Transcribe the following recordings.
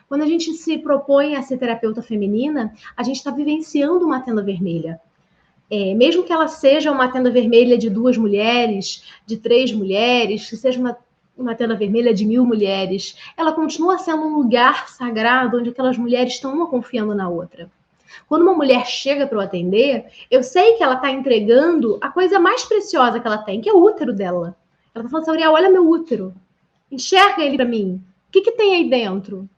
Quando a gente se propõe a ser terapeuta feminina, a gente está vivenciando uma tenda vermelha. Mesmo que ela seja uma tenda vermelha de 2 mulheres, de 3 mulheres, que seja uma tenda vermelha de 1000 mulheres, ela continua sendo um lugar sagrado onde aquelas mulheres estão uma confiando na outra. Quando uma mulher chega para eu atender, eu sei que ela está entregando a coisa mais preciosa que ela tem, que é o útero dela. Ela está falando assim, Auriel, olha meu útero. Enxerga ele para mim. O que tem aí dentro? O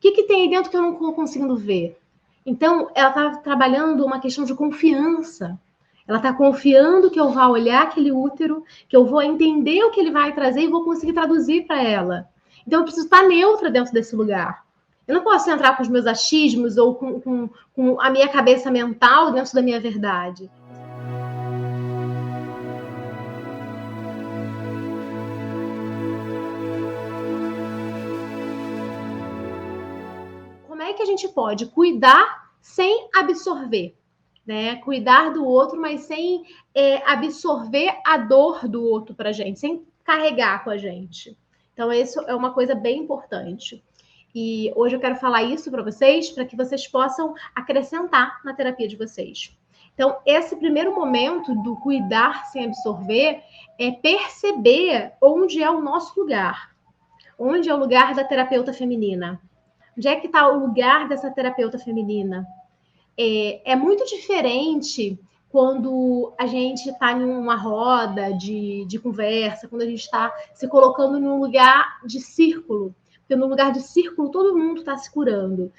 que tem aí dentro que eu não estou conseguindo ver? Então, ela está trabalhando uma questão de confiança. Ela está confiando que eu vou olhar aquele útero, que eu vou entender o que ele vai trazer e vou conseguir traduzir para ela. Então, eu preciso estar neutra dentro desse lugar. Eu não posso entrar com os meus achismos ou com a minha cabeça mental dentro da minha verdade. Como é que a gente pode cuidar sem absorver? Né? Cuidar do outro, mas sem absorver a dor do outro para a gente, sem carregar com a gente. Então, isso é uma coisa bem importante. E hoje eu quero falar isso para vocês, para que vocês possam acrescentar na terapia de vocês. Então, esse primeiro momento do cuidar sem absorver é perceber onde é o nosso lugar. Onde é o lugar da terapeuta feminina? Onde é que está o lugar dessa terapeuta feminina? É muito diferente quando a gente está em uma roda de conversa, quando a gente está se colocando num lugar de círculo. Porque no lugar de círculo todo mundo está se curando.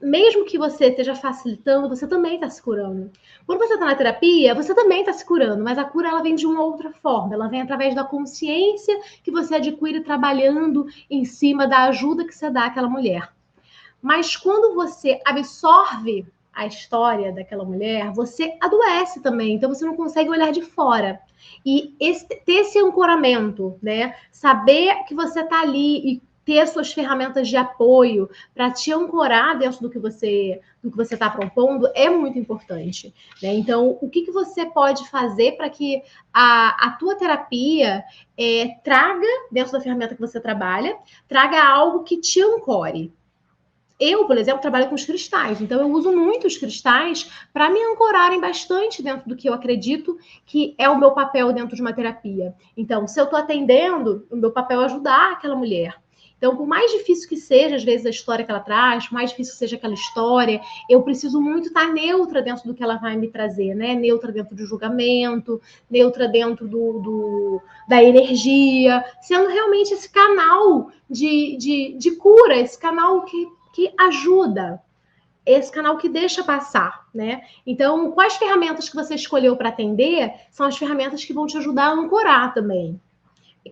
Mesmo que você esteja facilitando, você também está se curando. Quando você está na terapia, você também está se curando, mas a cura ela vem de uma outra forma. Ela vem através da consciência que você adquire trabalhando em cima da ajuda que você dá àquela mulher. Mas quando você absorve a história daquela mulher, você adoece também. Então você não consegue olhar de fora. E ter esse ancoramento, né? Saber que você está ali e ter suas ferramentas de apoio para te ancorar dentro do que você está propondo é muito importante. Né? Então, o que você pode fazer para que a tua terapia traga, dentro da ferramenta que você trabalha, traga algo que te ancore? Eu, por exemplo, trabalho com os cristais, então eu uso muito os cristais para me ancorarem bastante dentro do que eu acredito que é o meu papel dentro de uma terapia. Então, se eu estou atendendo, o meu papel é ajudar aquela mulher. Então, por mais difícil que seja, às vezes, a história que ela traz, por mais difícil que seja aquela história, eu preciso muito estar neutra dentro do que ela vai me trazer, né? Neutra dentro do julgamento, neutra dentro da energia, sendo realmente esse canal de cura, esse canal que ajuda, esse canal que deixa passar, né? Então, quais ferramentas que você escolheu para atender são as ferramentas que vão te ajudar a ancorar também.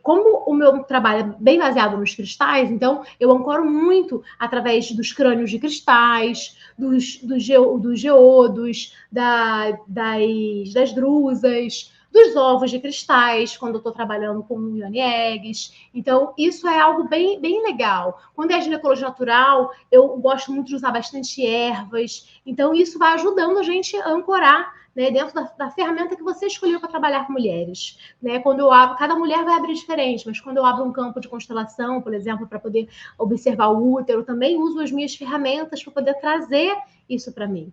Como o meu trabalho é bem baseado nos cristais, então eu ancoro muito através dos crânios de cristais, dos geodos, das drusas, dos ovos de cristais, quando eu estou trabalhando com Yoni Eggs. Então, isso é algo bem, bem legal. Quando é ginecologia natural, eu gosto muito de usar bastante ervas. Então, isso vai ajudando a gente a ancorar, né, dentro da ferramenta que você escolheu para trabalhar com mulheres. Né? Quando eu abro, cada mulher vai abrir diferente, mas quando eu abro um campo de constelação, por exemplo, para poder observar o útero, também uso as minhas ferramentas para poder trazer isso para mim.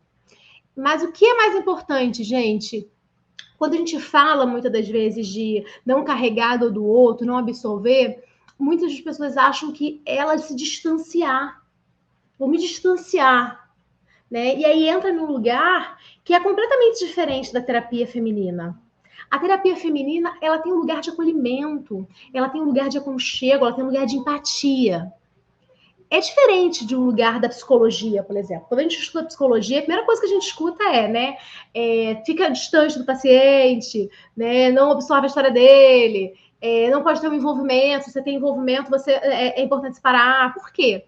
Mas o que é mais importante, gente? Quando a gente fala, muitas das vezes, de não carregar a dor do outro, não absorver, muitas das pessoas acham que ela se distanciar. Vou me distanciar. Né? E aí entra num lugar que é completamente diferente da terapia feminina. A terapia feminina, ela tem um lugar de acolhimento, ela tem um lugar de aconchego, ela tem um lugar de empatia. É diferente de um lugar da psicologia, por exemplo. Quando a gente estuda psicologia, a primeira coisa que a gente escuta fica distante do paciente, né? Não absorve a história dele, não pode ter um envolvimento, se você tem envolvimento, é importante separar. Por quê?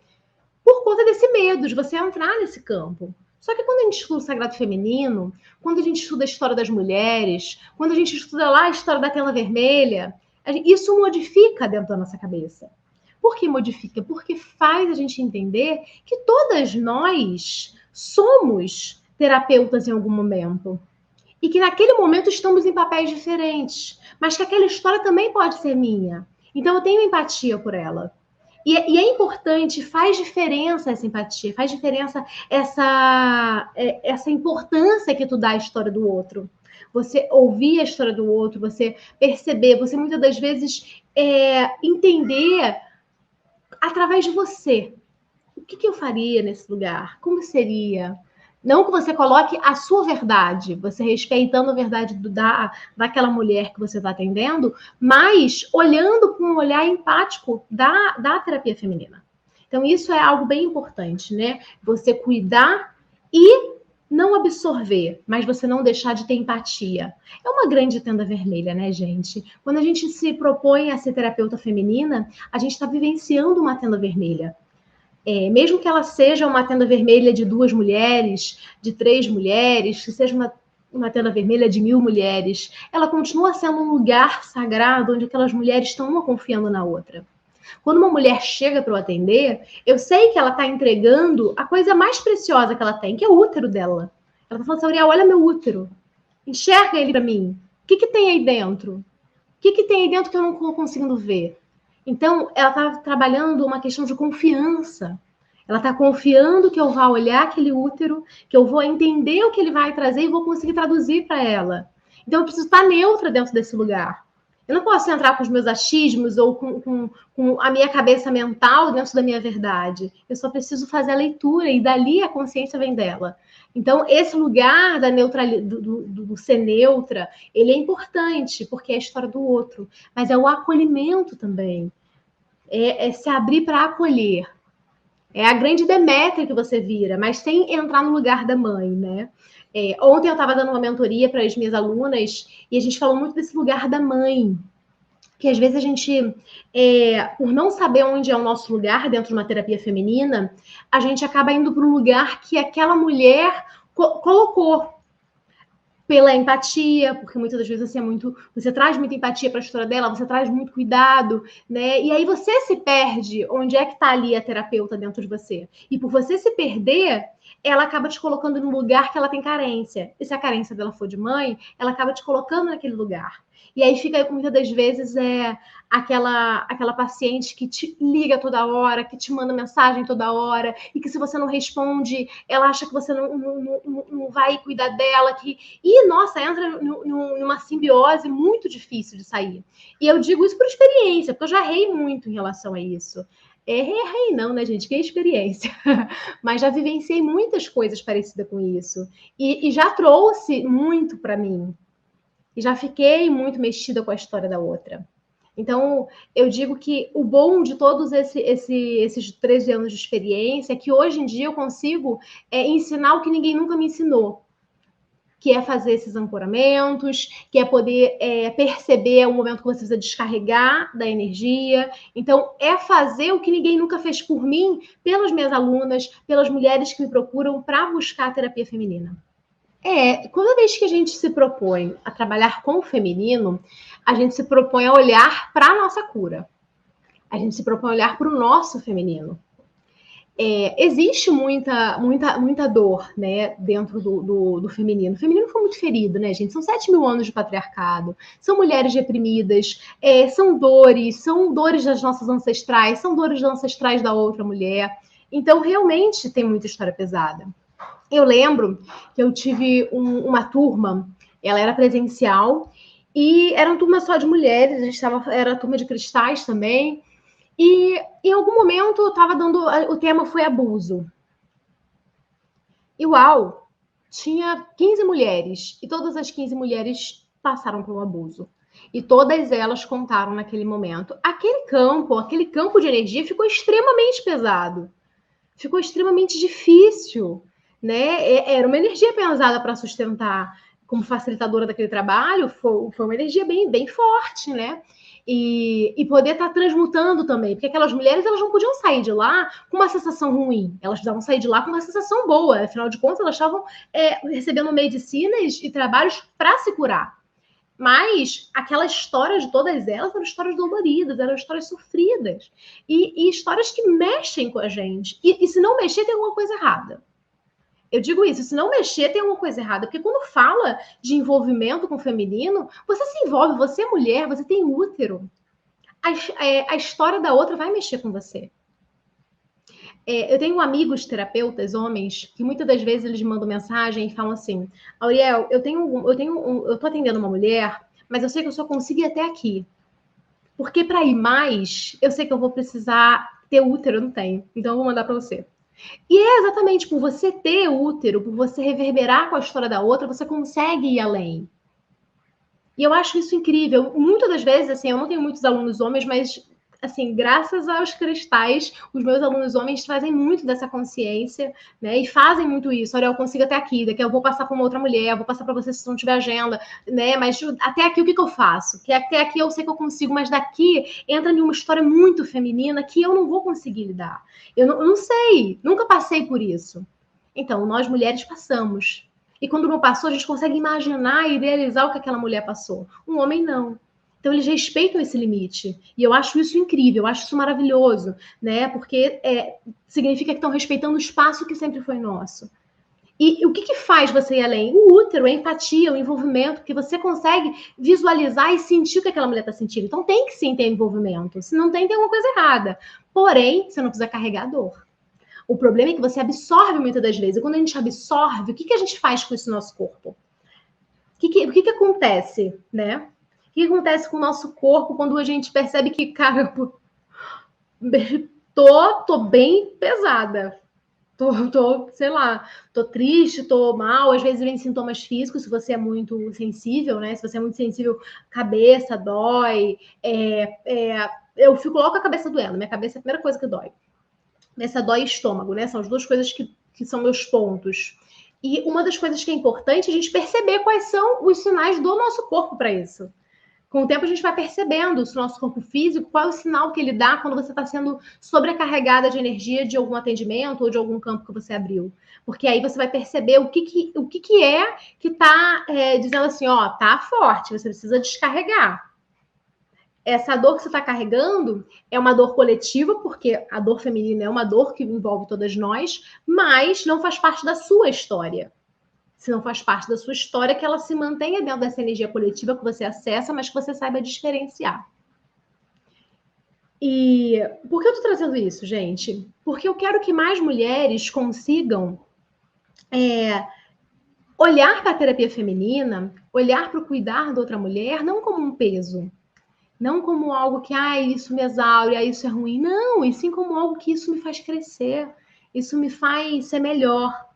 Por conta desse medo de você entrar nesse campo. Só que quando a gente estuda o sagrado feminino, quando a gente estuda a história das mulheres, quando a gente estuda lá a história da tela vermelha, isso modifica dentro da nossa cabeça. Por que modifica? Porque faz a gente entender que todas nós somos terapeutas em algum momento. E que naquele momento estamos em papéis diferentes. Mas que aquela história também pode ser minha. Então eu tenho empatia por ela. E é importante, faz diferença essa empatia, faz diferença essa importância que tu dá à história do outro. Você ouvir a história do outro, você perceber, você muitas das vezes entender através de você. O que eu faria nesse lugar? Como seria? Não que você coloque a sua verdade, você respeitando a verdade daquela mulher que você está atendendo, mas olhando com um olhar empático da terapia feminina. Então, isso é algo bem importante, né? Você cuidar e não absorver, mas você não deixar de ter empatia. É uma grande tenda vermelha, né, gente? Quando a gente se propõe a ser terapeuta feminina, a gente está vivenciando uma tenda vermelha. Mesmo que ela seja uma tenda vermelha de 2 mulheres, de 3 mulheres, que seja uma tenda vermelha de 1000 mulheres, ela continua sendo um lugar sagrado onde aquelas mulheres estão uma confiando na outra. Quando uma mulher chega para eu atender, eu sei que ela está entregando a coisa mais preciosa que ela tem, que é o útero dela. Ela está falando assim, Auriel, olha meu útero. Enxerga ele para mim. O que tem aí dentro? O que tem aí dentro que eu não estou conseguindo ver? Então, ela está trabalhando uma questão de confiança. Ela está confiando que eu vou olhar aquele útero, que eu vou entender o que ele vai trazer e vou conseguir traduzir para ela. Então, eu preciso estar neutra dentro desse lugar. Eu não posso entrar com os meus achismos ou com a minha cabeça mental dentro da minha verdade. Eu só preciso fazer a leitura e dali a consciência vem dela. Então, esse lugar da neutralidade, do ser neutra, ele é importante, porque é a história do outro. Mas é o acolhimento também. É se abrir para acolher. É a grande Demétria que você vira, mas sem entrar no lugar da mãe, né? Ontem eu estava dando uma mentoria para as minhas alunas e a gente falou muito desse lugar da mãe. Que às vezes a gente, por não saber onde é o nosso lugar dentro de uma terapia feminina, a gente acaba indo para um lugar que aquela mulher colocou pela empatia, porque muitas das vezes você traz muita empatia para a história dela, você traz muito cuidado, né? E aí você se perde onde é que está ali a terapeuta dentro de você. E por você se perder, ela acaba te colocando num lugar que ela tem carência. E se a carência dela for de mãe, ela acaba te colocando naquele lugar. E aí fica, muitas das vezes, aquela paciente que te liga toda hora, que te manda mensagem toda hora, e que se você não responde, ela acha que você não vai cuidar dela, e, nossa, entra numa simbiose muito difícil de sair. E eu digo isso por experiência, porque eu já errei muito em relação a isso. Errei não, né, gente? Que experiência. Mas já vivenciei muitas coisas parecidas com isso. E já trouxe muito para mim. E já fiquei muito mexida com a história da outra. Então, eu digo que o bom de todos esses 13 anos de experiência é que hoje em dia eu consigo ensinar o que ninguém nunca me ensinou, que é fazer esses ancoramentos, que é poder perceber o momento que você precisa descarregar da energia. Então, é fazer o que ninguém nunca fez por mim, pelas minhas alunas, pelas mulheres que me procuram para buscar a terapia feminina. Toda vez que a gente se propõe a trabalhar com o feminino, a gente se propõe a olhar para a nossa cura. A gente se propõe a olhar para o nosso feminino. Existe muita dor, né, dentro do feminino. O feminino foi muito ferido, né, gente? São 7.000 anos de patriarcado, são mulheres reprimidas, são dores das nossas ancestrais, são dores ancestrais da outra mulher. Então, realmente, tem muita história pesada. Eu lembro que eu tive uma turma, ela era presencial, e era uma turma só de mulheres, era turma de cristais também, e em algum momento eu estava o tema foi abuso. E uau, tinha 15 mulheres, e todas as 15 mulheres passaram por um abuso. E todas elas contaram naquele momento. Aquele campo de energia ficou extremamente pesado. Ficou extremamente difícil, né? Era uma energia pesada para sustentar como facilitadora daquele trabalho, foi uma energia bem forte, né? E poder estar transmutando também, porque aquelas mulheres elas não podiam sair de lá com uma sensação ruim, elas precisavam sair de lá com uma sensação boa, afinal de contas elas estavam recebendo medicinas e trabalhos para se curar. Mas aquela história de todas elas eram histórias doloridas, eram histórias sofridas. E histórias que mexem com a gente. E se não mexer, tem alguma coisa errada. Eu digo isso, se não mexer, tem alguma coisa errada. Porque quando fala de envolvimento com o feminino, você se envolve, você é mulher, você tem útero. a história da outra vai mexer com você. Eu tenho amigos terapeutas, homens, que muitas das vezes eles mandam mensagem e falam assim: Auriel, eu tô atendendo uma mulher, mas eu sei que eu só consigo ir até aqui. Porque para ir mais, eu sei que eu vou precisar ter útero, eu não tenho. Então eu vou mandar para você. E é exatamente por você ter útero, por você reverberar com a história da outra, você consegue ir além. E eu acho isso incrível. Muitas das vezes, assim, eu não tenho muitos alunos homens, mas, assim, graças aos cristais, os meus alunos homens trazem muito dessa consciência, né? E fazem muito isso. Olha, eu consigo até aqui, daqui eu vou passar para uma outra mulher, vou passar para você se não tiver agenda, né? Mas até aqui o que eu faço? Que até aqui eu sei que eu consigo, mas daqui entra em uma história muito feminina que eu não vou conseguir lidar. Eu não sei, nunca passei por isso. Então, nós mulheres passamos. E quando não passou, a gente consegue imaginar e idealizar o que aquela mulher passou. Um homem não. Então, eles respeitam esse limite. E eu acho isso incrível, eu acho isso maravilhoso, né? Porque significa que estão respeitando o espaço que sempre foi nosso. E o que faz você ir além? O útero, a empatia, o envolvimento, que você consegue visualizar e sentir o que aquela mulher está sentindo. Então, tem que sim ter envolvimento. Se não tem, tem alguma coisa errada. Porém, você não precisa carregar a dor. O problema é que você absorve muitas das vezes. E quando a gente absorve, o que a gente faz com esse nosso corpo? O que acontece, né? O que acontece com o nosso corpo quando a gente percebe que, cara, tô bem pesada. Sei lá, tô triste, tô mal, às vezes vem sintomas físicos, se você é muito sensível, né? Se você é muito sensível, cabeça dói, eu fico logo com a cabeça doendo, minha cabeça é a primeira coisa que dói. Nessa dói estômago, né? São as duas coisas que são meus pontos. E uma das coisas que é importante é a gente perceber quais são os sinais do nosso corpo para isso. Com o tempo a gente vai percebendo o nosso corpo físico, qual é o sinal que ele dá quando você está sendo sobrecarregada de energia de algum atendimento ou de algum campo que você abriu. Porque aí você vai perceber o que é que está dizendo assim, ó, tá forte, você precisa descarregar. Essa dor que você está carregando é uma dor coletiva, porque a dor feminina é uma dor que envolve todas nós, mas não faz parte da sua história. Se não faz parte da sua história, que ela se mantenha dentro dessa energia coletiva que você acessa, mas que você saiba diferenciar. E por que eu estou trazendo isso, gente? Porque eu quero que mais mulheres consigam olhar para a terapia feminina, olhar para o cuidar da outra mulher, não como um peso, não como algo que, isso me exaure, isso é ruim. Não, e sim como algo que isso me faz crescer, isso me faz ser melhor.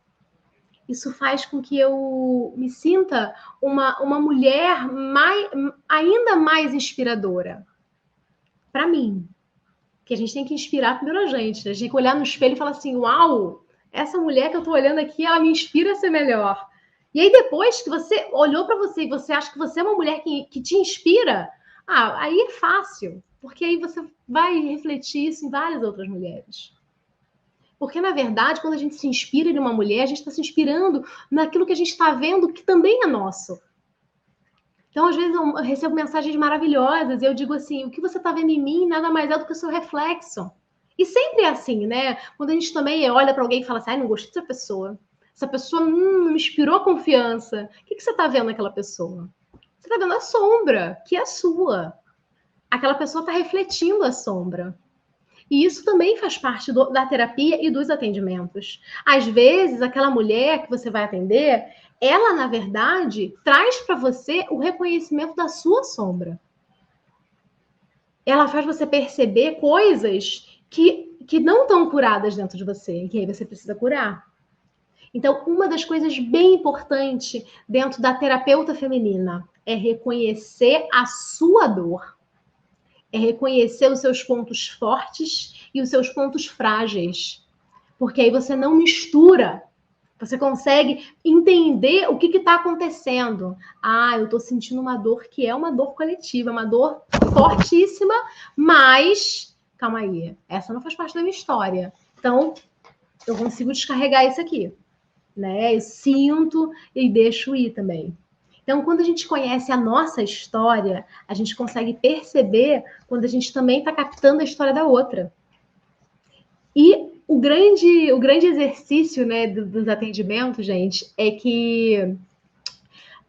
Isso faz com que eu me sinta uma mulher ainda mais inspiradora. Para mim. Que a gente tem que inspirar primeiro a gente. Né? A gente tem que olhar no espelho e falar assim, uau, essa mulher que eu estou olhando aqui, ela me inspira a ser melhor. E aí depois que você olhou para você e você acha que você é uma mulher que te inspira, aí é fácil. Porque aí você vai refletir isso em várias outras mulheres. Porque, na verdade, quando a gente se inspira em uma mulher, a gente está se inspirando naquilo que a gente está vendo que também é nosso. Então, às vezes, eu recebo mensagens maravilhosas e eu digo assim, o que você está vendo em mim nada mais é do que o seu reflexo. E sempre é assim, né? Quando a gente também olha para alguém e fala assim, não gostei dessa pessoa. Essa pessoa não me inspirou confiança. O que você está vendo naquela pessoa? Você está vendo a sombra, que é sua. Aquela pessoa está refletindo a sombra. E isso também faz parte da terapia e dos atendimentos. Às vezes, aquela mulher que você vai atender, ela, na verdade, traz para você o reconhecimento da sua sombra. Ela faz você perceber coisas que não estão curadas dentro de você, que aí você precisa curar. Então, uma das coisas bem importantes dentro da terapeuta feminina é reconhecer a sua dor. É reconhecer os seus pontos fortes e os seus pontos frágeis. Porque aí você não mistura. Você consegue entender o que está acontecendo. Eu estou sentindo uma dor que é uma dor coletiva, uma dor fortíssima, mas calma aí, essa não faz parte da minha história. Então, eu consigo descarregar isso aqui. Né? Eu sinto e deixo ir também. Então, quando a gente conhece a nossa história, a gente consegue perceber quando a gente também está captando a história da outra. E o grande exercício, né, dos atendimentos, gente, é que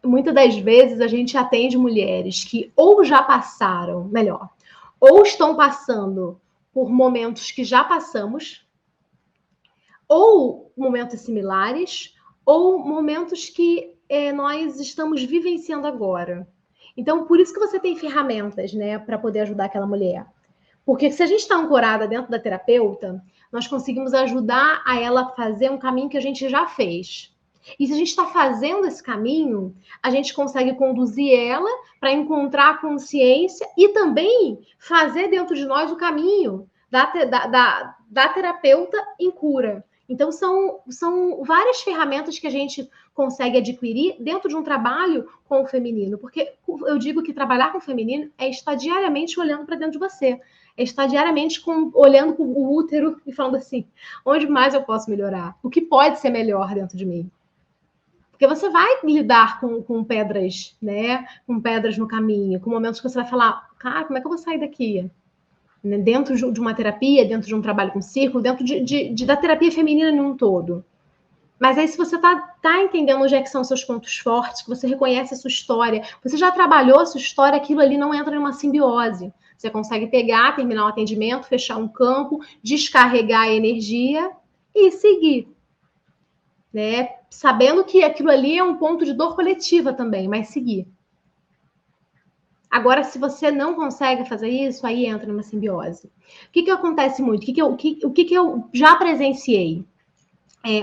muitas das vezes a gente atende mulheres que ou já passaram, melhor, ou estão passando por momentos que já passamos, ou momentos similares, ou momentos que nós estamos vivenciando agora. Então, por isso que você tem ferramentas, né, para poder ajudar aquela mulher. Porque se a gente está ancorada dentro da terapeuta, nós conseguimos ajudar a ela a fazer um caminho que a gente já fez. E se a gente está fazendo esse caminho, a gente consegue conduzir ela para encontrar a consciência e também fazer dentro de nós o caminho da terapeuta em cura. Então, são várias ferramentas que a gente consegue adquirir dentro de um trabalho com o feminino. Porque eu digo que trabalhar com o feminino é estar diariamente olhando para dentro de você. É estar diariamente olhando para o útero e falando assim, onde mais eu posso melhorar? O que pode ser melhor dentro de mim? Porque você vai lidar com pedras, né? Com pedras no caminho, com momentos que você vai falar, cara, como é que eu vou sair daqui? Dentro de uma terapia, dentro de um trabalho com círculo, dentro da terapia feminina num todo. Mas aí, se você tá entendendo onde é que são seus pontos fortes, que você reconhece a sua história, você já trabalhou a sua história, aquilo ali não entra em uma simbiose. Você consegue pegar, terminar o atendimento, fechar um campo, descarregar a energia e seguir. Né? Sabendo que aquilo ali é um ponto de dor coletiva também, mas seguir. Agora, se você não consegue fazer isso, aí entra numa simbiose. O que acontece muito? O que eu já presenciei?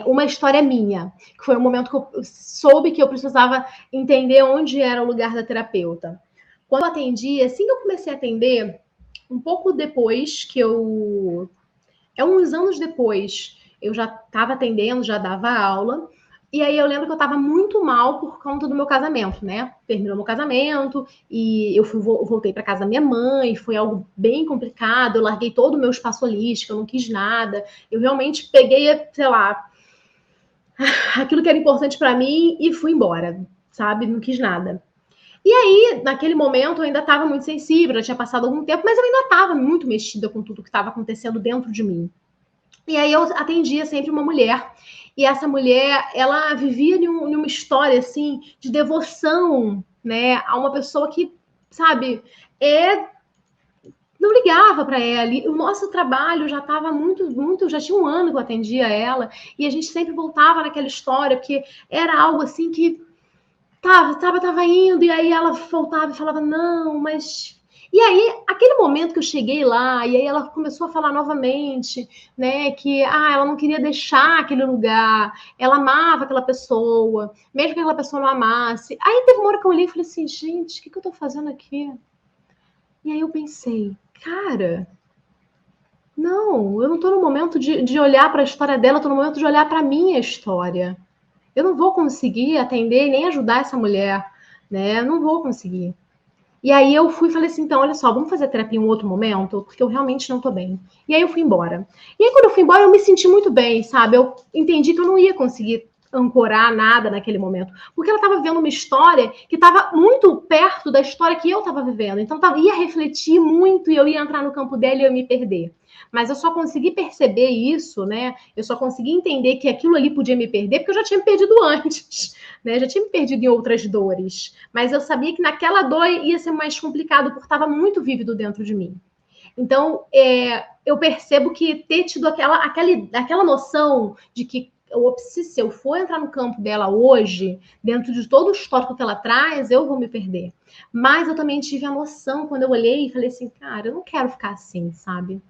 Uma história minha, que foi um momento que eu soube que eu precisava entender onde era o lugar da terapeuta. Quando eu atendi, assim que eu comecei a atender, um pouco depois que uns anos depois, eu já estava atendendo, já dava aula, e aí eu lembro que eu estava muito mal por conta do meu casamento, né? Terminou meu casamento e eu voltei para casa da minha mãe, foi algo bem complicado, eu larguei todo o meu espaço holístico, eu não quis nada, eu realmente peguei, sei lá, aquilo que era importante para mim e fui embora, sabe? Não quis nada. E aí, naquele momento, eu ainda estava muito sensível, já tinha passado algum tempo, mas eu ainda estava muito mexida com tudo que estava acontecendo dentro de mim. E aí eu atendia sempre uma mulher. E essa mulher, ela vivia numa história, assim, de devoção, né? A uma pessoa que, sabe, não ligava para ela. E o nosso trabalho já estava muito, já tinha um ano que eu atendia ela. E a gente sempre voltava naquela história, porque era algo assim que tava indo. E aí ela voltava e falava, não, mas... E aí, aquele momento que eu cheguei lá, e aí ela começou a falar novamente, né, que ela não queria deixar aquele lugar, ela amava aquela pessoa, mesmo que aquela pessoa não amasse. Aí teve uma hora que eu olhei e falei assim, gente, o que eu tô fazendo aqui? E aí eu pensei, cara, não, eu não tô no momento de olhar para a história dela, eu tô no momento de olhar para a minha história. Eu não vou conseguir atender nem ajudar essa mulher, né? Eu não vou conseguir. E aí eu fui e falei assim, então, olha só, vamos fazer terapia em um outro momento, porque eu realmente não tô bem. E aí eu fui embora. E aí quando eu fui embora, eu me senti muito bem, sabe? Eu entendi que eu não ia conseguir ancorar nada naquele momento, porque ela estava vivendo uma história que estava muito perto da história que eu estava vivendo. Então ia refletir muito e eu ia entrar no campo dela e eu ia me perder. Mas eu só consegui perceber isso, né? Eu só consegui entender que aquilo ali podia me perder porque eu já tinha me perdido antes, né? Já tinha me perdido em outras dores. Mas eu sabia que naquela dor ia ser mais complicado porque estava muito vívido dentro de mim. Então, eu percebo que ter tido aquela noção de que se eu for entrar no campo dela hoje, dentro de todo o histórico que ela traz, eu vou me perder. Mas eu também tive a noção, quando eu olhei e falei assim, cara, eu não quero ficar assim, sabe?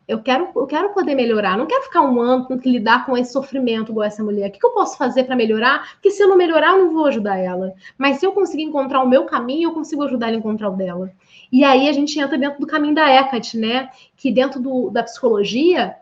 Eu quero poder melhorar, não quero ficar um ano com que lidar com esse sofrimento igual essa mulher. O que eu posso fazer para melhorar? Porque se eu não melhorar, eu não vou ajudar ela. Mas se eu conseguir encontrar o meu caminho, eu consigo ajudar ela a encontrar o dela. E aí a gente entra dentro do caminho da Hecate, né? Que dentro da psicologia,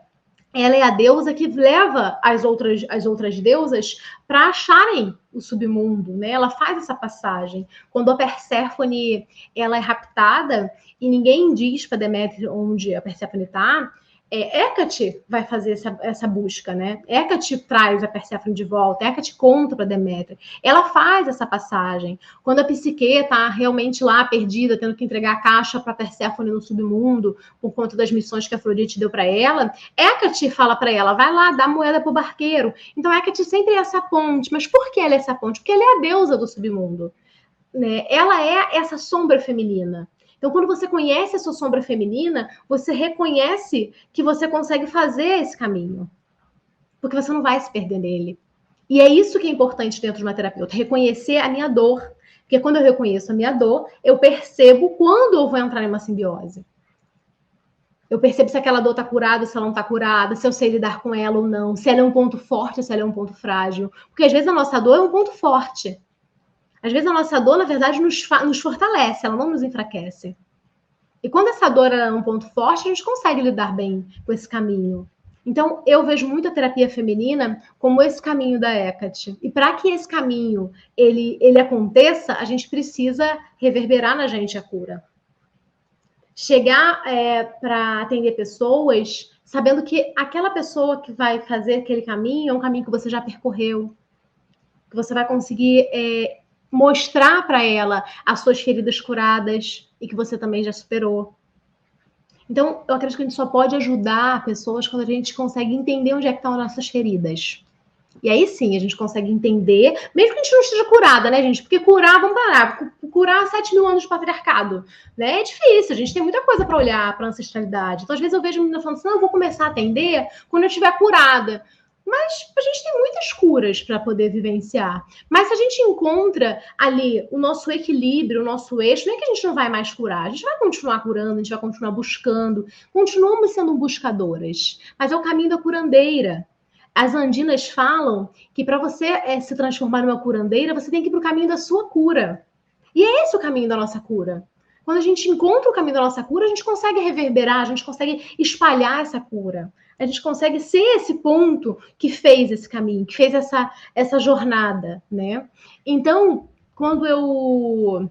ela é a deusa que leva as outras deusas para acharem o submundo, né? Ela faz essa passagem. Quando a Perséfone ela é raptada e ninguém diz para Deméter onde a Perséfone está, Hecate vai fazer essa busca, né? Hecate traz a Perséfone de volta, Hecate conta para Deméter. Ela faz essa passagem. Quando a Psique está realmente lá perdida, tendo que entregar a caixa para Perséfone no submundo, por conta das missões que a Afrodite deu para ela, Hecate fala para ela, vai lá, dá moeda pro barqueiro. Então Hecate sempre é essa ponte. Mas por que ela é essa ponte? Porque ela é a deusa do submundo, né? Ela é essa sombra feminina Então, quando você conhece a sua sombra feminina, você reconhece que você consegue fazer esse caminho. Porque você não vai se perder nele. E é isso que é importante dentro de uma terapeuta, reconhecer a minha dor. Porque quando eu reconheço a minha dor, eu percebo quando eu vou entrar em uma simbiose. Eu percebo se aquela dor está curada, se ela não está curada, se eu sei lidar com ela ou não, se ela é um ponto forte, se ela é um ponto frágil. Porque às vezes a nossa dor é um ponto forte. Às vezes a nossa dor, na verdade, nos fortalece, ela não nos enfraquece. E quando essa dor é um ponto forte, a gente consegue lidar bem com esse caminho. Então, eu vejo muito a terapia feminina como esse caminho da Hecate. E para que esse caminho ele aconteça, a gente precisa reverberar na gente a cura. Chegar para atender pessoas sabendo que aquela pessoa que vai fazer aquele caminho é um caminho que você já percorreu, que você vai conseguir mostrar para ela as suas feridas curadas e que você também já superou. Então, eu acredito que a gente só pode ajudar pessoas quando a gente consegue entender onde é que estão as nossas feridas. E aí sim, a gente consegue entender, mesmo que a gente não esteja curada, né, gente? Porque curar, vamos parar, curar 7 mil anos de patriarcado, né? É difícil, a gente tem muita coisa para olhar para a ancestralidade. Então, às vezes eu vejo menina falando assim, não, eu vou começar a atender quando eu estiver curada. Mas a gente tem muitas curas para poder vivenciar. Mas se a gente encontra ali o nosso equilíbrio, o nosso eixo, não é que a gente não vai mais curar, a gente vai continuar curando, a gente vai continuar buscando, continuamos sendo buscadoras, mas é o caminho da curandeira. As andinas falam que para você se transformar numa curandeira, você tem que ir para o caminho da sua cura. E é esse o caminho da nossa cura. Quando a gente encontra o caminho da nossa cura, a gente consegue reverberar, a gente consegue espalhar essa cura. A gente consegue ser esse ponto que fez esse caminho, que fez essa jornada, né? Então, quando eu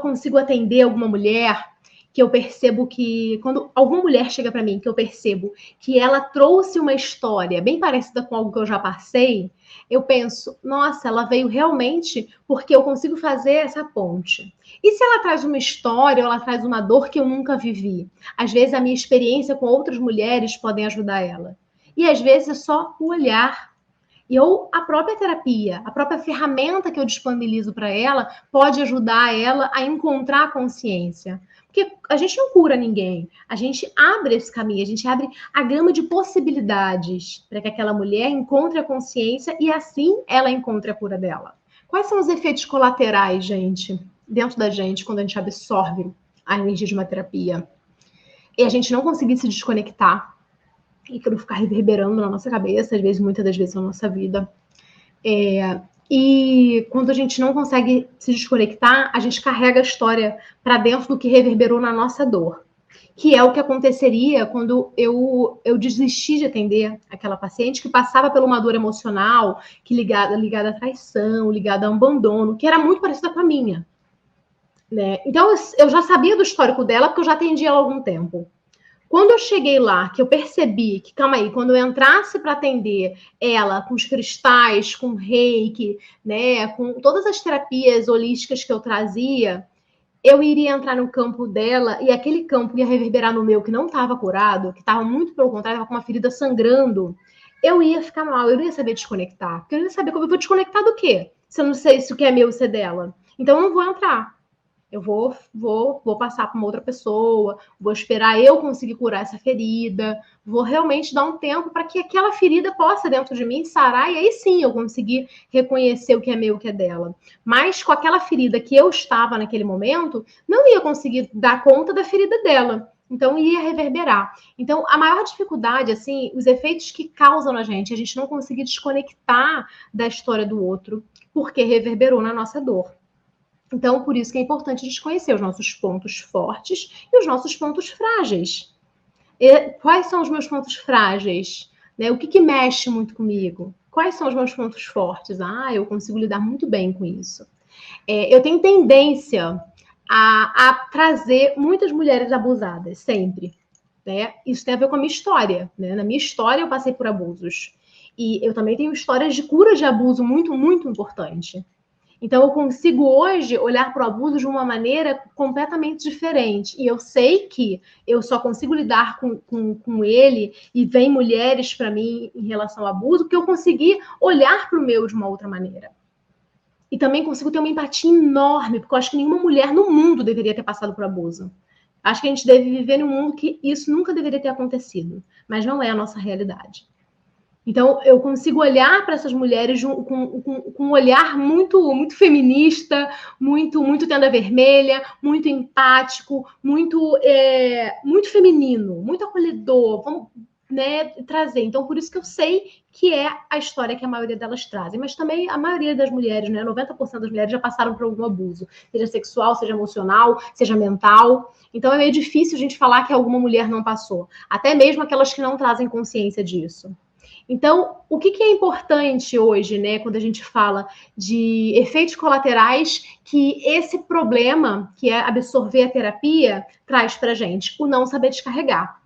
consigo atender alguma mulher, que eu percebo que, quando alguma mulher chega para mim, que eu percebo que ela trouxe uma história bem parecida com algo que eu já passei, eu penso, nossa, ela veio realmente porque eu consigo fazer essa ponte. E se ela traz uma história, ou ela traz uma dor que eu nunca vivi? Às vezes a minha experiência com outras mulheres podem ajudar ela. E às vezes é só o olhar. Ou a própria terapia, a própria ferramenta que eu disponibilizo para ela pode ajudar ela a encontrar a consciência. Porque a gente não cura ninguém, a gente abre esse caminho, a gente abre a gama de possibilidades para que aquela mulher encontre a consciência e assim ela encontre a cura dela. Quais são os efeitos colaterais, gente, dentro da gente, quando a gente absorve a energia de uma terapia? E a gente não conseguir se desconectar e aquilo ficar reverberando na nossa cabeça, às vezes, muitas das vezes na nossa vida. E quando a gente não consegue se desconectar, a gente carrega a história para dentro do que reverberou na nossa dor, que é o que aconteceria quando eu desisti de atender aquela paciente que passava por uma dor emocional, que ligada à traição, ligada ao abandono, que era muito parecida com a minha. Né? Então, eu já sabia do histórico dela, porque eu já atendi ela há algum tempo. Quando eu cheguei lá, que eu percebi que, calma aí, quando eu entrasse para atender ela com os cristais, com reiki, né, com todas as terapias holísticas que eu trazia, eu iria entrar no campo dela e aquele campo ia reverberar no meu que não estava curado, que estava muito pelo contrário, estava com uma ferida sangrando. Eu ia ficar mal, eu não ia saber desconectar. Porque eu não ia saber como eu vou desconectar do quê? Se eu não sei se o que é meu, se é dela. Então eu não vou entrar. Eu vou passar para uma outra pessoa, vou esperar eu conseguir curar essa ferida, vou realmente dar um tempo para que aquela ferida possa, dentro de mim, sarar, e aí sim eu conseguir reconhecer o que é meu e o que é dela. Mas com aquela ferida que eu estava naquele momento, não ia conseguir dar conta da ferida dela. Então, ia reverberar. Então, a maior dificuldade, assim, os efeitos que causam na gente, a gente não conseguir desconectar da história do outro, porque reverberou na nossa dor. Então, por isso que é importante a gente conhecer os nossos pontos fortes e os nossos pontos frágeis. E quais são os meus pontos frágeis? Né? O que mexe muito comigo? Quais são os meus pontos fortes? Eu consigo lidar muito bem com isso. Eu tenho tendência a trazer muitas mulheres abusadas, sempre. Né? Isso tem a ver com a minha história. Né? Na minha história, eu passei por abusos. E eu também tenho histórias de cura de abuso muito, muito importante. Então, eu consigo hoje olhar para o abuso de uma maneira completamente diferente. E eu sei que eu só consigo lidar com ele e vem mulheres para mim em relação ao abuso, porque eu consegui olhar para o meu de uma outra maneira. E também consigo ter uma empatia enorme, porque eu acho que nenhuma mulher no mundo deveria ter passado por abuso. Acho que a gente deve viver num mundo que isso nunca deveria ter acontecido, mas não é a nossa realidade. Então, eu consigo olhar para essas mulheres com um olhar muito feminista, muito tenda vermelha, muito empático, muito feminino, muito acolhedor. Vamos, né, trazer. Então, por isso que eu sei que é a história que a maioria delas trazem. Mas também a maioria das mulheres, né, 90% das mulheres já passaram por algum abuso, seja sexual, seja emocional, seja mental. Então, é meio difícil a gente falar que alguma mulher não passou. Até mesmo aquelas que não trazem consciência disso. Então, o que é importante hoje, né, quando a gente fala de efeitos colaterais que esse problema, que é absorver a terapia, traz para a gente? O não saber descarregar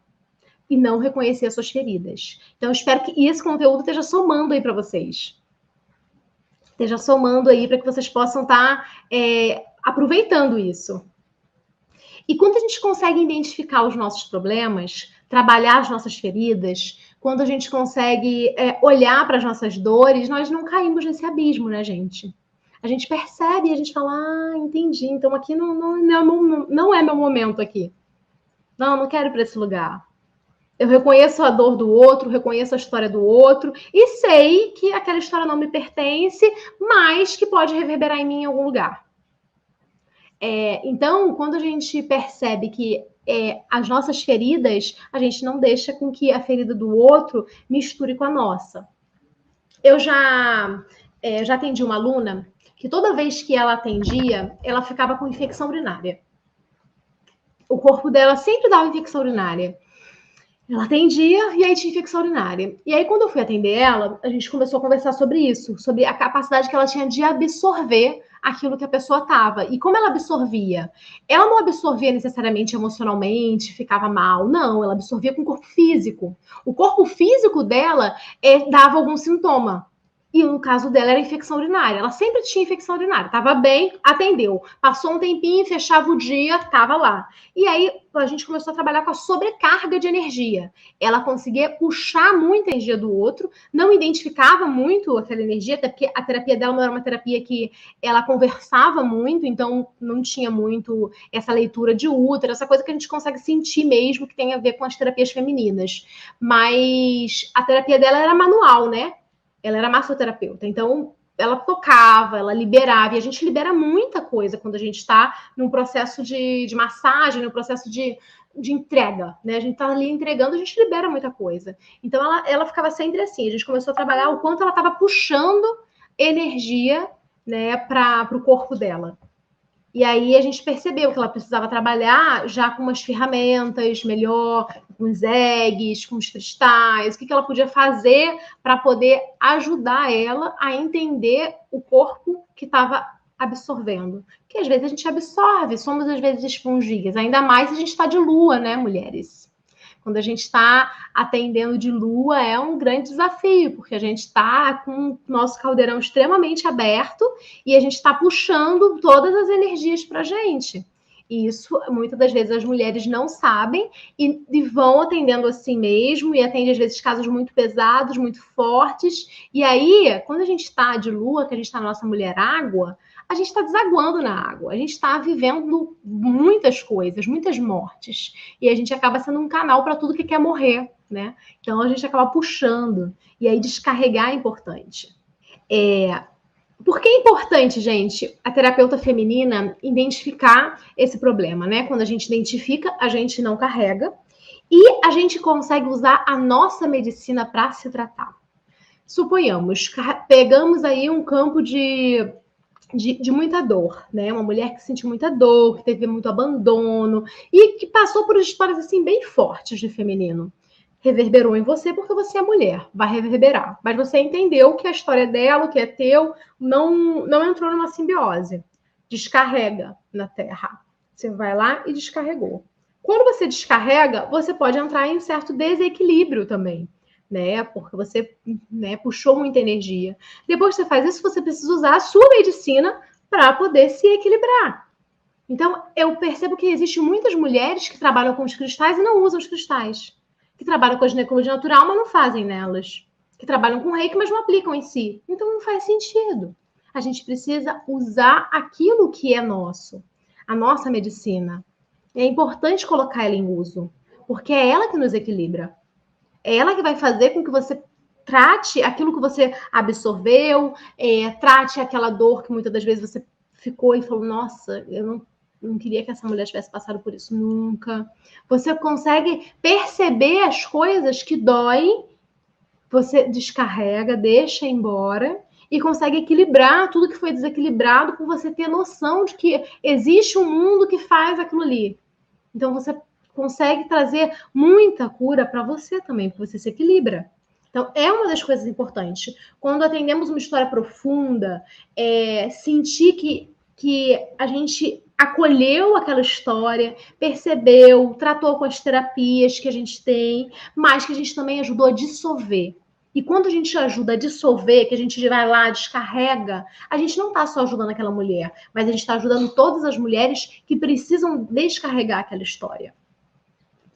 e não reconhecer as suas feridas. Então, eu espero que esse conteúdo esteja somando aí para vocês. Esteja somando aí para que vocês possam estar aproveitando isso. E quando a gente consegue identificar os nossos problemas, trabalhar as nossas feridas, quando a gente consegue olhar para as nossas dores, nós não caímos nesse abismo, né, gente? A gente percebe e a gente fala, entendi, então aqui não é meu momento aqui. Não quero ir para esse lugar. Eu reconheço a dor do outro, reconheço a história do outro e sei que aquela história não me pertence, mas que pode reverberar em mim em algum lugar. Então, quando a gente percebe que as nossas feridas, a gente não deixa com que a ferida do outro misture com a nossa. Eu já atendi uma aluna que toda vez que ela atendia, ela ficava com infecção urinária. O corpo dela sempre dava infecção urinária. Ela atendia e aí tinha infecção urinária. E aí, quando eu fui atender ela, a gente começou a conversar sobre isso, sobre a capacidade que ela tinha de absorver aquilo que a pessoa estava. E como ela absorvia? Ela não absorvia necessariamente emocionalmente, ficava mal. Não, ela absorvia com o corpo físico. O corpo físico dela dava algum sintoma. E no caso dela era infecção urinária. Ela sempre tinha infecção urinária. Estava bem, atendeu. Passou um tempinho, fechava o dia, estava lá. E aí a gente começou a trabalhar com a sobrecarga de energia. Ela conseguia puxar muita energia do outro, não identificava muito aquela energia, até porque a terapia dela não era uma terapia que ela conversava muito, então não tinha muito essa leitura de útero, essa coisa que a gente consegue sentir mesmo, que tem a ver com as terapias femininas. Mas a terapia dela era manual, né? Ela era massoterapeuta, então ela tocava, ela liberava, e a gente libera muita coisa quando a gente está num processo de massagem, num processo de entrega, né? A gente está ali entregando, a gente libera muita coisa. Então ela ficava sempre assim, a gente começou a trabalhar o quanto ela estava puxando energia, né, para o corpo dela. E aí a gente percebeu que ela precisava trabalhar já com umas ferramentas melhor, com os eggs, com os cristais, o que ela podia fazer para poder ajudar ela a entender o corpo que estava absorvendo. Porque às vezes a gente absorve, somos às vezes esponjinhas, ainda mais se a gente está de lua, né, mulheres? Quando a gente está atendendo de lua, é um grande desafio, porque a gente está com o nosso caldeirão extremamente aberto e a gente está puxando todas as energias para a gente. E isso, muitas das vezes, as mulheres não sabem e vão atendendo assim mesmo, e atende, às vezes, casos muito pesados, muito fortes. E aí, quando a gente está de lua, que a gente está na nossa mulher água, a gente está desaguando na água, a gente está vivendo muitas coisas, muitas mortes, e a gente acaba sendo um canal para tudo que quer morrer, né? Então a gente acaba puxando, e aí descarregar é importante. Por que é importante, gente, a terapeuta feminina identificar esse problema, né? Quando a gente identifica, a gente não carrega, e a gente consegue usar a nossa medicina para se tratar. Suponhamos, pegamos aí um campo de muita dor, né? Uma mulher que sentiu muita dor, que teve muito abandono e que passou por histórias assim bem fortes de feminino. Reverberou em você porque você é mulher, vai reverberar. Mas você entendeu que a história dela, o que é teu, não entrou numa simbiose. Descarrega na terra. Você vai lá e descarregou. Quando você descarrega, você pode entrar em certo desequilíbrio também, né? Porque você, né, puxou muita energia. Depois que você faz isso, você precisa usar a sua medicina para poder se equilibrar. Então, eu percebo que existem muitas mulheres que trabalham com os cristais e não usam os cristais. Que trabalham com a ginecologia natural, mas não fazem nelas. Que trabalham com reiki, mas não aplicam em si. Então, não faz sentido. a gente precisa usar aquilo que é nosso, a nossa medicina. É importante colocar ela em uso, porque é ela que nos equilibra. É ela que vai fazer com que você trate aquilo que você absorveu, trate aquela dor que muitas das vezes você ficou e falou, nossa, eu não queria que essa mulher tivesse passado por isso nunca. Você consegue perceber as coisas que doem, você descarrega, deixa embora e consegue equilibrar tudo que foi desequilibrado por você ter noção de que existe um mundo que faz aquilo ali. Então você consegue trazer muita cura para você também, porque você se equilibra. Então, é uma das coisas importantes. Quando atendemos uma história profunda, sentir que a gente acolheu aquela história, percebeu, tratou com as terapias que a gente tem, mas que a gente também ajudou a dissolver. E quando a gente ajuda a dissolver, que a gente vai lá, descarrega, a gente não está só ajudando aquela mulher, mas a gente está ajudando todas as mulheres que precisam descarregar aquela história.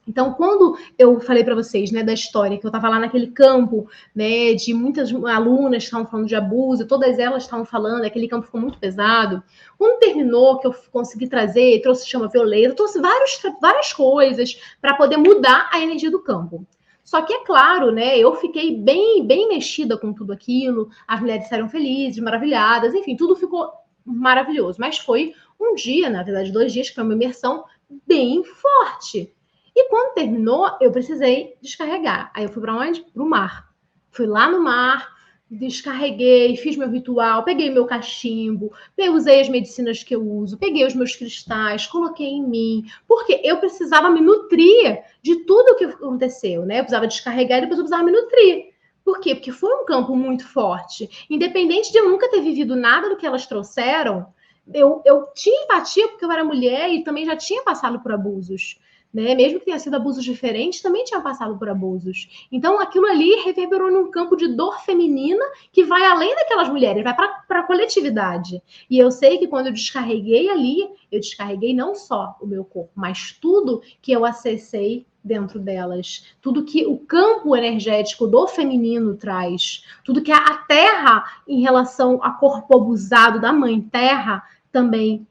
Então, quando eu falei para vocês, né, da história, que eu estava lá naquele campo, né, de muitas alunas que estavam falando de abuso, todas elas estavam falando, aquele campo ficou muito pesado. Quando terminou, que eu consegui trazer, trouxe chama violeta, trouxe várias coisas para poder mudar a energia do campo. Só que é claro, né, eu fiquei bem mexida com tudo aquilo, as mulheres saíram felizes, maravilhadas, enfim, tudo ficou maravilhoso. Mas foi um dia, na verdade 2 dias, que foi uma imersão bem forte. E quando terminou, eu precisei descarregar. Aí eu fui para onde? Para o mar. Fui lá no mar, descarreguei, fiz meu ritual, peguei meu cachimbo, usei as medicinas que eu uso, peguei os meus cristais, coloquei em mim, porque eu precisava me nutrir de tudo o que aconteceu, né? Eu precisava descarregar e depois eu precisava me nutrir. Por quê? Porque foi um campo muito forte. Independente de eu nunca ter vivido nada do que elas trouxeram, eu tinha empatia porque eu era mulher e também já tinha passado por abusos. Né? Mesmo que tenha sido abusos diferentes, também tinha passado por abusos. Então, aquilo ali reverberou num campo de dor feminina que vai além daquelas mulheres, vai para a coletividade. E eu sei que quando eu descarreguei ali, eu descarreguei não só o meu corpo, mas tudo que eu acessei dentro delas, tudo que o campo energético do feminino traz, tudo que a terra, em relação ao corpo abusado da mãe terra, também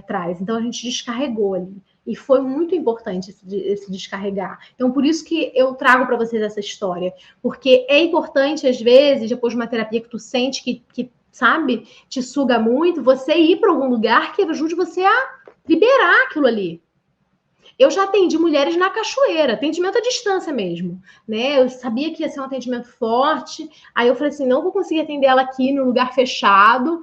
traz. Então, a gente descarregou ali. E foi muito importante esse descarregar. Então, por isso que eu trago para vocês essa história. Porque é importante, às vezes, depois de uma terapia que tu sente que sabe, te suga muito, você ir para algum lugar que ajude você a liberar aquilo ali. Eu já atendi mulheres na cachoeira, atendimento à distância mesmo, né? Eu sabia que ia ser um atendimento forte, aí eu falei assim, não vou conseguir atender ela aqui no lugar fechado,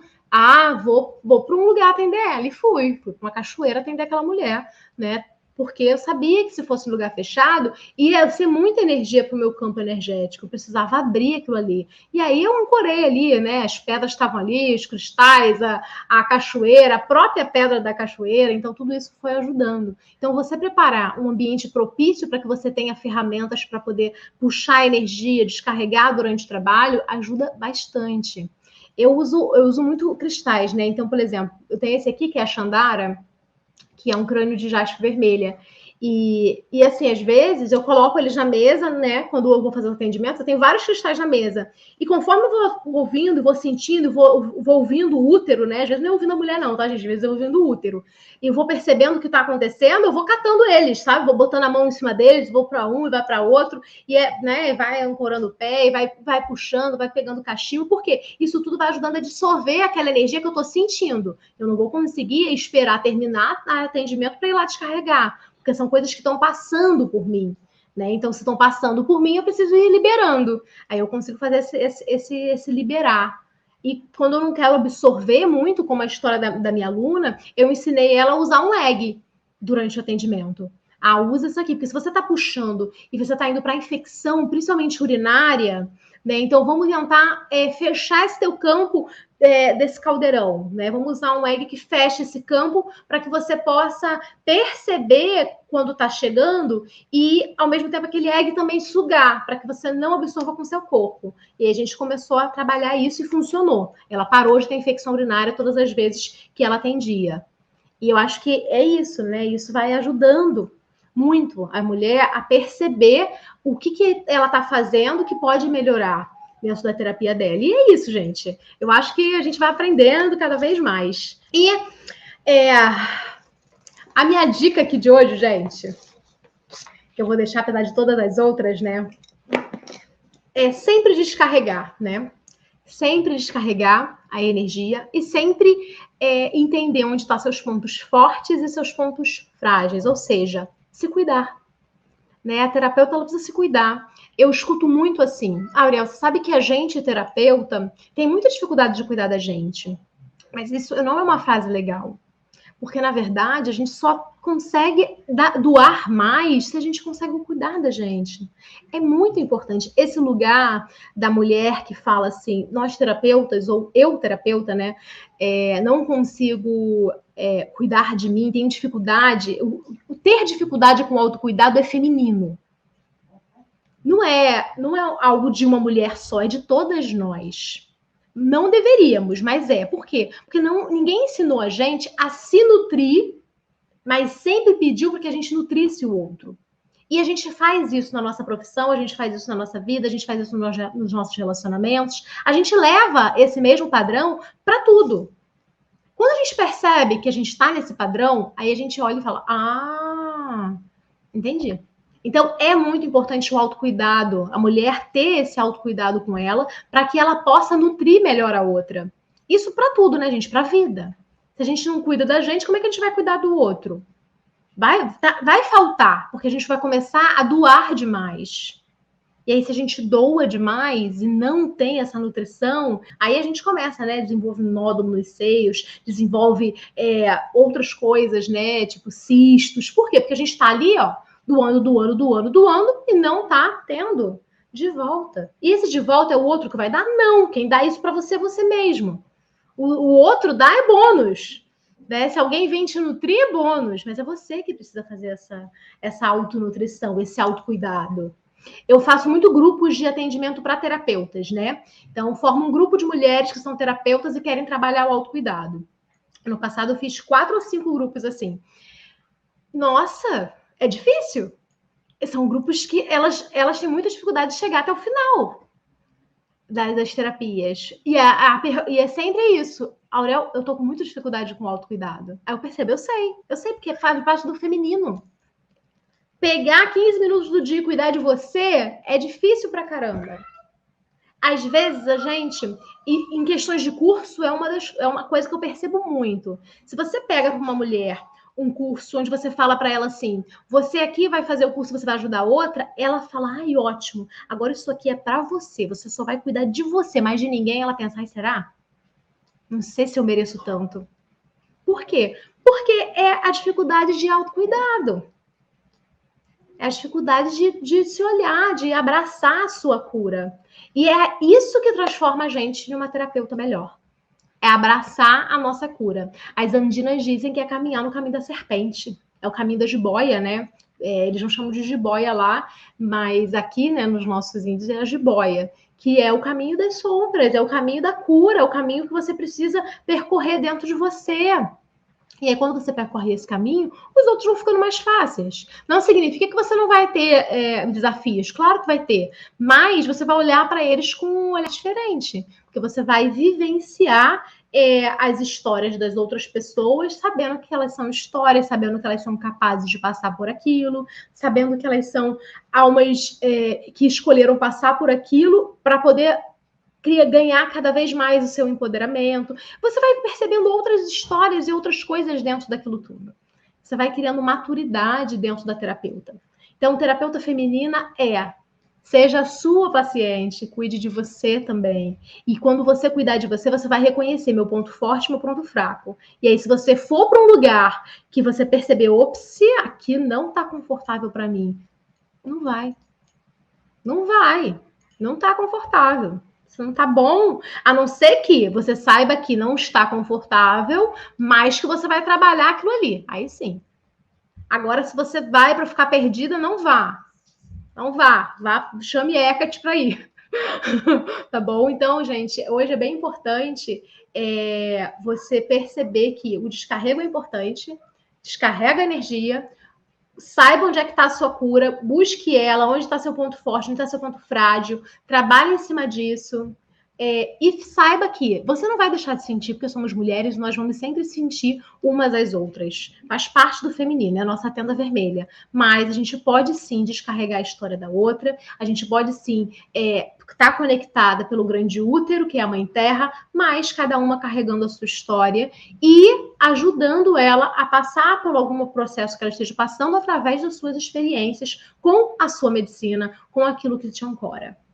vou para um lugar atender ela. E fui para uma cachoeira atender aquela mulher, né? Porque eu sabia que se fosse um lugar fechado, ia ser muita energia para o meu campo energético, eu precisava abrir aquilo ali. E aí eu ancorei ali, né? As pedras estavam ali, os cristais, a cachoeira, a própria pedra da cachoeira, então tudo isso foi ajudando. Então, você preparar um ambiente propício para que você tenha ferramentas para poder puxar energia, descarregar durante o trabalho, ajuda bastante. Eu uso muito cristais, né? Então, por exemplo, eu tenho esse aqui, que é a Xandara, que é um crânio de jaspe vermelha. E assim, às vezes, eu coloco eles na mesa, né? Quando eu vou fazer o atendimento, eu tenho vários cristais na mesa. E conforme eu vou ouvindo, vou sentindo, vou ouvindo o útero, né? Às vezes não é ouvindo a mulher, não, tá, gente? Às vezes eu ouvindo o útero. E vou percebendo o que tá acontecendo, eu vou catando eles, sabe? Vou botando a mão em cima deles, vou para um e vai para outro. E né, vai ancorando o pé, e vai puxando, vai pegando o cachimbo. Por quê? Isso tudo vai ajudando a dissolver aquela energia que eu tô sentindo. Eu não vou conseguir esperar terminar o atendimento para ir lá descarregar. Porque são coisas que estão passando por mim, né? Então, se estão passando por mim, eu preciso ir liberando. Aí eu consigo fazer esse liberar. E quando eu não quero absorver muito, como a história da minha aluna, eu ensinei ela a usar um leg durante o atendimento. Usa isso aqui, porque se você está puxando e você está indo para infecção, principalmente urinária, né? Então vamos tentar fechar esse teu campo desse caldeirão, né? Vamos usar um egg que feche esse campo para que você possa perceber quando está chegando e, ao mesmo tempo, aquele egg também sugar, para que você não absorva com o seu corpo. E aí a gente começou a trabalhar isso e funcionou. Ela parou de ter infecção urinária todas as vezes que ela atendia. E eu acho que é isso, né? Isso vai ajudando muito a mulher a perceber o que ela está fazendo que pode melhorar. dentro da terapia dela. E é isso, gente. Eu acho que a gente vai aprendendo cada vez mais. E a minha dica aqui de hoje, gente, que eu vou deixar apesar de todas as outras, né? É sempre descarregar, né? Sempre descarregar a energia e sempre entender onde estão seus pontos fortes e seus pontos frágeis, ou seja, se cuidar. Né? A terapeuta ela precisa se cuidar. Eu escuto muito assim, Auriel, você sabe que a gente, terapeuta, tem muita dificuldade de cuidar da gente. Mas isso não é uma frase legal. Porque, na verdade, a gente só consegue doar mais se a gente consegue cuidar da gente. É muito importante. Esse lugar da mulher que fala assim, nós terapeutas, ou eu terapeuta, né, não consigo cuidar de mim, tenho dificuldade. O ter dificuldade com o autocuidado é feminino. Não é algo de uma mulher só, é de todas nós. Não deveríamos, mas é. Por quê? Porque ninguém ensinou a gente a se nutrir, mas sempre pediu para que a gente nutrisse o outro. E a gente faz isso na nossa profissão, a gente faz isso na nossa vida, a gente faz isso nos nossos relacionamentos. A gente leva esse mesmo padrão para tudo. Quando a gente percebe que a gente está nesse padrão, aí a gente olha e fala, entendi. Então, é muito importante o autocuidado, a mulher ter esse autocuidado com ela, para que ela possa nutrir melhor a outra. Isso para tudo, né, gente? Para a vida. Se a gente não cuida da gente, como é que a gente vai cuidar do outro? Vai faltar, porque a gente vai começar a doar demais. E aí, se a gente doa demais e não tem essa nutrição, aí a gente começa, né? Desenvolve nódulo nos seios, desenvolve outras coisas, né? Tipo cistos. Por quê? Porque a gente está ali, ó, doando e não tá tendo de volta. E esse de volta é o outro que vai dar? Não. Quem dá isso para você é você mesmo. O outro dá é bônus. Né? Se alguém vem te nutrir, é bônus. Mas é você que precisa fazer essa autonutrição, esse autocuidado. Eu faço muito grupos de atendimento para terapeutas, né? Então, formo um grupo de mulheres que são terapeutas e querem trabalhar o autocuidado. No passado, eu fiz 4 ou 5 grupos assim. Nossa, é difícil. São grupos que elas têm muita dificuldade de chegar até o final das terapias. E é sempre isso. Aurel, eu tô com muita dificuldade com o autocuidado. Aí eu percebo, eu sei, porque faz parte do feminino. Pegar 15 minutos do dia e cuidar de você é difícil pra caramba. Às vezes a gente, e em questões de curso, é uma coisa que eu percebo muito. Se você pega para uma mulher um curso onde você fala para ela assim, você aqui vai fazer o curso, você vai ajudar a outra, ela fala, ai, ótimo, agora isso aqui é para você, você só vai cuidar de você, mas de ninguém. Ela pensa, ai, será? Não sei se eu mereço tanto. Por quê? Porque é a dificuldade de autocuidado. É a dificuldade de se olhar, de abraçar a sua cura. E é isso que transforma a gente em uma terapeuta melhor. É abraçar a nossa cura. As andinas dizem que é caminhar no caminho da serpente. É o caminho da jiboia, né? Eles não chamam de jiboia lá, mas aqui, né, nos nossos índios, é a jiboia, que é o caminho das sombras, é o caminho da cura, é o caminho que você precisa percorrer dentro de você. E aí, quando você percorre esse caminho, os outros vão ficando mais fáceis. Não significa que você não vai ter desafios, claro que vai ter, mas você vai olhar para eles com um olhar diferente, porque você vai vivenciar as histórias das outras pessoas, sabendo que elas são histórias, sabendo que elas são capazes de passar por aquilo, sabendo que elas são almas que escolheram passar por aquilo para poder ganhar cada vez mais o seu empoderamento. Você vai percebendo outras histórias e outras coisas dentro daquilo tudo. Você vai criando maturidade dentro da terapeuta. Então, terapeuta feminina seja a sua paciente, cuide de você também. E quando você cuidar de você, você vai reconhecer meu ponto forte, meu ponto fraco. E aí, se você for para um lugar que você percebeu, ops, aqui não está confortável para mim, não vai. Não vai. Não está confortável. Isso não tá bom, a não ser que você saiba que não está confortável, mas que você vai trabalhar aquilo ali. Aí sim. Agora, se você vai para ficar perdida, não vá. Não vá. Chame Hecate para ir. Tá bom? Então, gente, hoje é bem importante você perceber que o descarrego é importante, descarrega a energia, saiba onde é que está a sua cura, busque ela, onde está seu ponto forte, onde está seu ponto frágil, trabalhe em cima disso. E saiba que você não vai deixar de sentir, porque somos mulheres, nós vamos sempre sentir umas às outras. Faz parte do feminino, é a nossa tenda vermelha. Mas a gente pode sim descarregar a história da outra, a gente pode sim estar conectada pelo grande útero, que é a Mãe Terra, mas cada uma carregando a sua história e ajudando ela a passar por algum processo que ela esteja passando através das suas experiências com a sua medicina, com aquilo que te ancora.